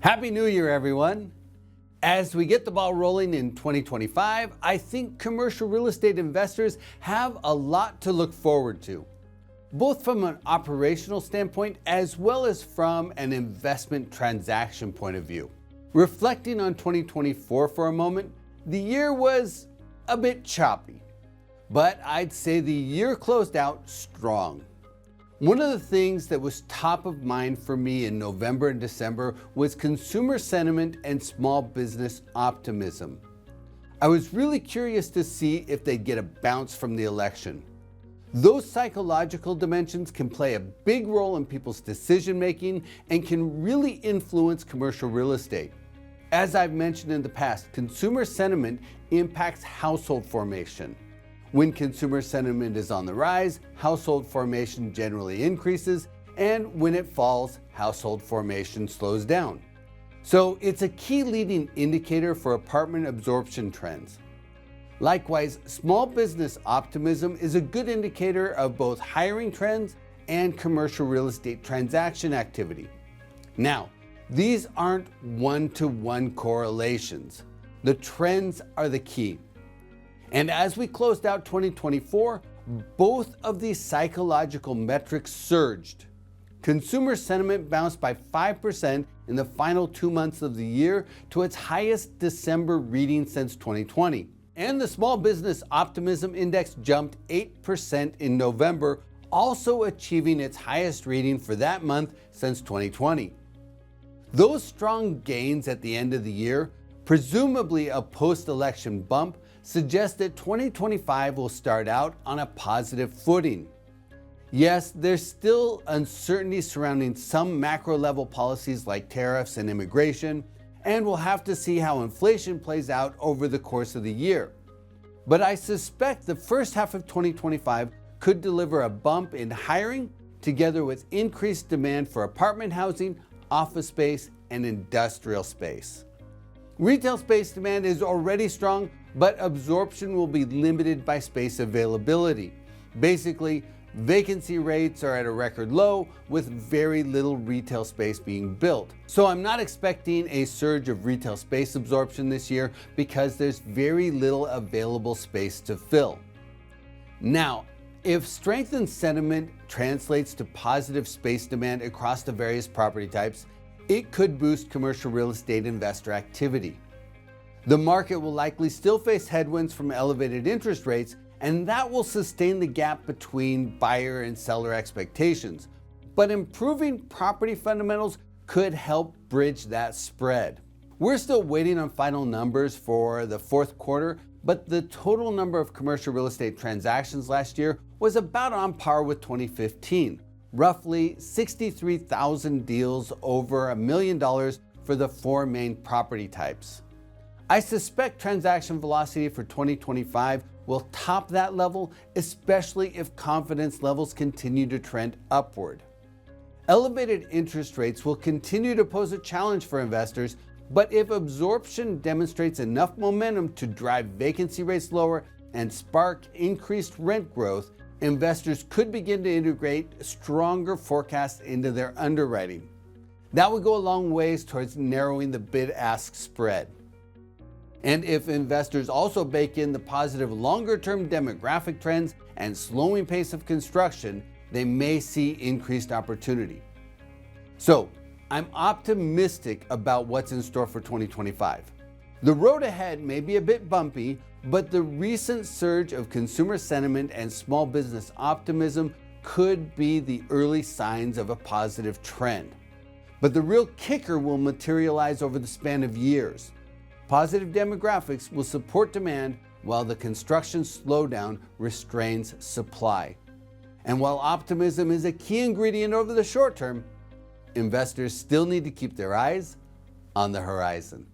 Happy New Year, everyone. As we get the ball rolling in 2025, I think commercial real estate investors have a lot to look forward to, both from an operational standpoint as well as from an investment transaction point of view. Reflecting on 2024 for a moment, the year was a bit choppy, but I'd say the year closed out strong. One of the things that was top of mind for me in November and December was consumer sentiment and small business optimism. I was really curious to see if they'd get a bounce from the election. Those psychological dimensions can play a big role in people's decision making and can really influence commercial real estate. As I've mentioned in the past, consumer sentiment impacts household formation. When consumer sentiment is on the rise, household formation generally increases, and when it falls, household formation slows down. So it's a key leading indicator for apartment absorption trends. Likewise, small business optimism is a good indicator of both hiring trends and commercial real estate transaction activity. Now, these aren't one-to-one correlations. The trends are the key. And as we closed out 2024, both of these psychological metrics surged. Consumer sentiment bounced by 5% in the final 2 months of the year to its highest December reading since 2020. And the small business optimism index jumped 8% in November, also achieving its highest reading for that month since 2020. Those strong gains at the end of the year, presumably a post-election bump, suggest that 2025 will start out on a positive footing. Yes, there's still uncertainty surrounding some macro level policies like tariffs and immigration, and we'll have to see how inflation plays out over the course of the year. But I suspect the first half of 2025 could deliver a bump in hiring together with increased demand for apartment housing, office space, and industrial space. Retail space demand is already strong, but absorption will be limited by space availability. Basically, vacancy rates are at a record low with very little retail space being built. So I'm not expecting a surge of retail space absorption this year because there's very little available space to fill. Now, if strengthened sentiment translates to positive space demand across the various property types, it could boost commercial real estate investor activity. The market will likely still face headwinds from elevated interest rates, and that will sustain the gap between buyer and seller expectations. But improving property fundamentals could help bridge that spread. We're still waiting on final numbers for the fourth quarter, but the total number of commercial real estate transactions last year was about on par with 2015. Roughly 63,000 deals over $1 million for the 4 main property types. I suspect transaction velocity for 2025 will top that level, especially if confidence levels continue to trend upward. Elevated interest rates will continue to pose a challenge for investors, but if absorption demonstrates enough momentum to drive vacancy rates lower and spark increased rent growth, investors could begin to integrate stronger forecasts into their underwriting. That would go a long ways towards narrowing the bid-ask spread. And if investors also bake in the positive longer-term demographic trends and slowing pace of construction, they may see increased opportunity. So, I'm optimistic about what's in store for 2025. The road ahead may be a bit bumpy, but the recent surge of consumer sentiment and small business optimism could be the early signs of a positive trend. But the real kicker will materialize over the span of years. Positive demographics will support demand while the construction slowdown restrains supply. And while optimism is a key ingredient over the short term, investors still need to keep their eyes on the horizon.